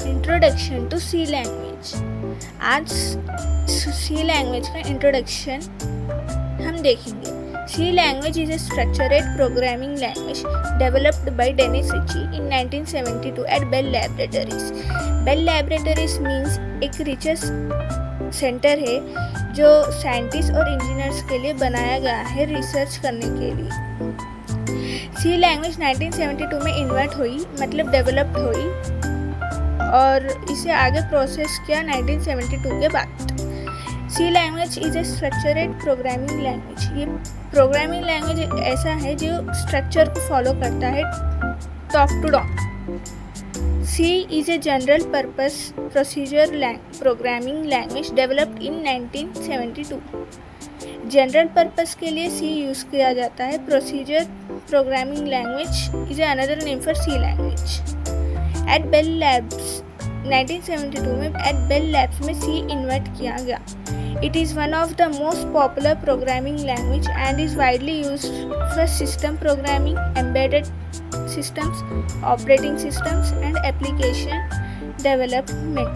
Introduction to C language. आज सी language का introduction हम देखेंगे। C language is a structured programming language developed by Dennis Ritchie in 1972 at Bell Laboratories. Bell Laboratories means एक research centre है जो scientist और engineers के लिए बनाया गया है रिसर्च करने के लिए। सी लैंग्वेज 1972 में इन्वेंट हुई, मतलब डेवलप्ड हुई, और इसे आगे प्रोसेस किया 1972 के बाद। C language is a structured programming language. ये प्रोग्रामिंग लैंग्वेज ऐसा है जो स्ट्रक्चर को फॉलो करता है top to down. C is a general purpose procedure programming language developed in 1972. General purpose के लिए C यूज़ किया जाता है। Procedure programming language is another name for C language. At Bell Labs 1972 में at Bell Labs में C invent किया गया। It is one of the most popular programming language and is widely used for system programming, embedded systems, operating systems and application development।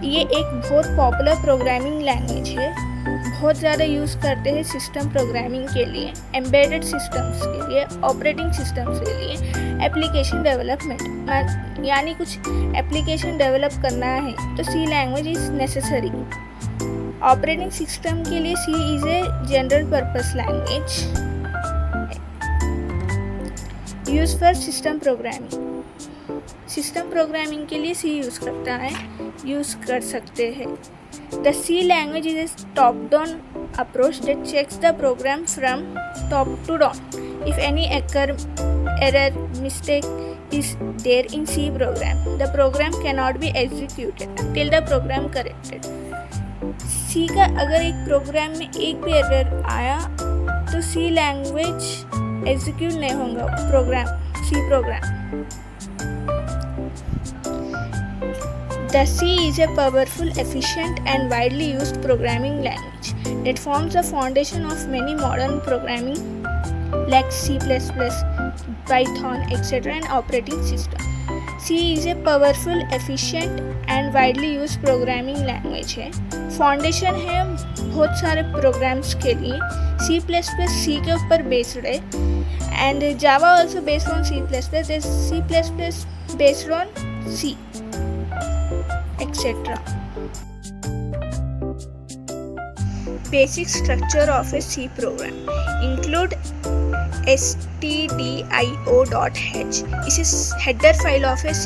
ये एक बहुत popular programming language है, बहुत ज़्यादा use करते हैं सिस्टम प्रोग्रामिंग के लिए, एम्बेडेड सिस्टम्स के लिए, ऑपरेटिंग सिस्टम्स के लिए, एप्लीकेशन डेवलपमेंट, यानी कुछ एप्लीकेशन डेवलप करना है तो C language is necessary. Operating system के लिए C is a general purpose language use for system programming. System programming के लिए सी यूज़ कर सकते हैं। The C language is a top down approach that checks the program from top to down. If any error mistake is there in C program, the program cannot be executed until the program corrected। सी का अगर एक programme में एक भी error आया तो C language execute नहीं होगा C program. The C is a powerful, efficient and widely used programming language that forms the foundation of many modern programming like C++, Python, etc. and operating system। C is a powerful, efficient and widely used programming language है। Foundation है बहुत सारे programmes के लिए। C++ C के ऊपर based है and Java also based on C++, there's C++ based on C, etc. Basic structure of a C program include stdio.h is a header file of a C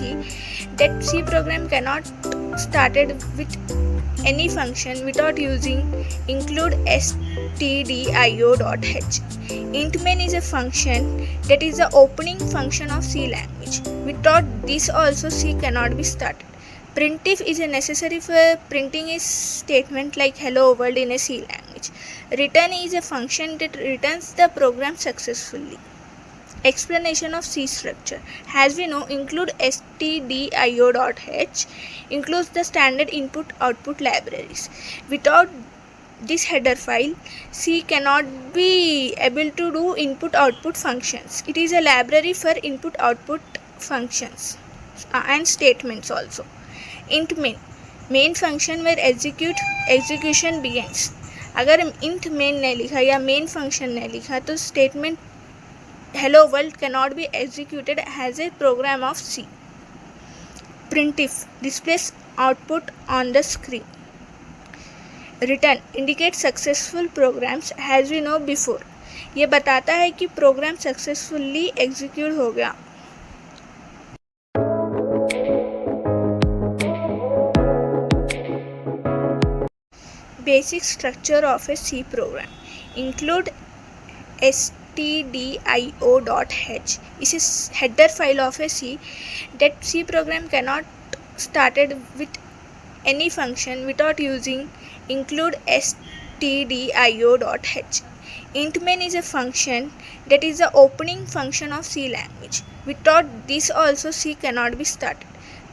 that C program cannot started with any function without using include stdio.h। int main is a function that is the opening function of C language. Without this also C cannot be started। printf is a necessary for printing a statement like hello world in a C language। return is a function that returns the program successfully। Explanation of C structure. As we know, include stdio.h includes the standard input-output libraries। Without this header file, C cannot be able to do input-output functions। It is a library for input-output functions and statements also। int main function where execution begins। अगर int main नहीं लिखा या main function नहीं लिखा तो statement hello world cannot be executed as a program of C। printf displays output on the screen। return indicates successful programs as we know before। ये बताता है कि प्रोग्राम सक्सेसफुली एग्जीक्यूट हो गया। Basic structure of a C program include stdio.h is a header file of a C that C program cannot started with any function without using include stdio.h। int main is a function that is the opening function of C language। Without this also C cannot be started।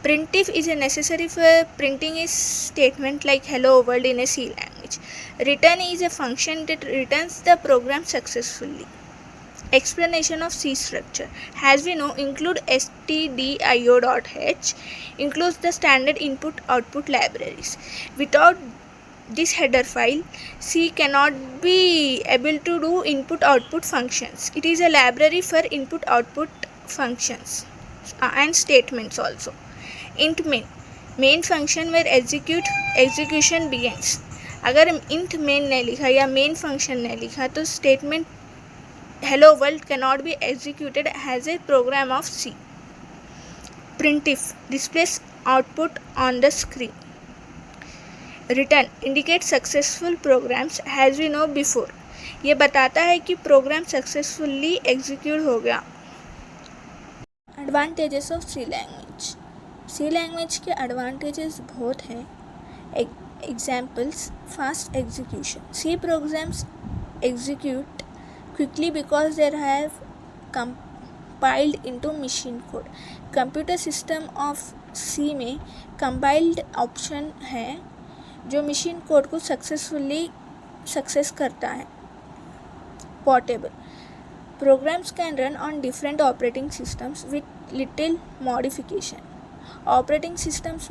printf is a necessary for printing a statement like hello world in a C language। return is a function that returns the program successfully। Explanation of C structure. As we know, include stdio.h includes the standard input-output libraries. Without this header file, C cannot be able to do input-output functions. It is a library for input-output functions and statements also. Int main function where execution begins. अगर int main नहीं लिखा या main function नहीं लिखा तो statement hello world cannot be executed as a program of C. Printf displays output on the screen. Return indicates successful programs as we know before. ये बताता है कि प्रोग्राम सक्सेसफुली एग्जीक्यूट हो गया. Advantages of C language. C language के advantages बहुत हैं. Examples: fast execution. C programs execute quickly because they have compiled into machine code. Computer system of C में compiled ऑप्शन है जो मशीन कोड को success करता है. Portable. Programs can run on different operating systems with little modification. Operating systems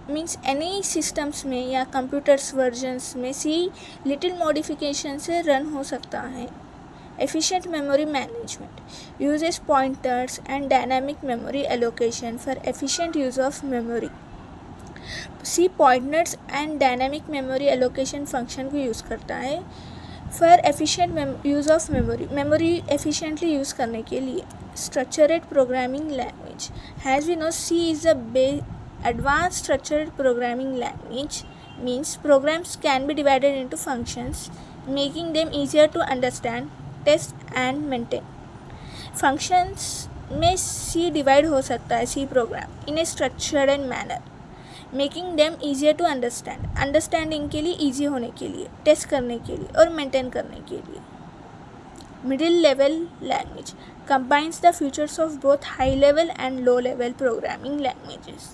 means any systems में या computers versions में C little modification से run हो सकता है. Efficient memory management uses pointers and dynamic memory allocation for efficient use of memory. C pointers and dynamic memory allocation function को use करता है for efficient use of memory efficiently use करने के लिए. Structured programming language. As we know, C is a advanced structured programming language. Means programs can be divided into functions, making them easier to understand, test and maintain. Functions में C divide हो सकता है C program in a structured manner, making them easier to understand. Understanding के लिए, easy होने के लिए, test करने के लिए और मेंटेन करने के लिए. Middle level language combines the features of both high level and low level programming languages.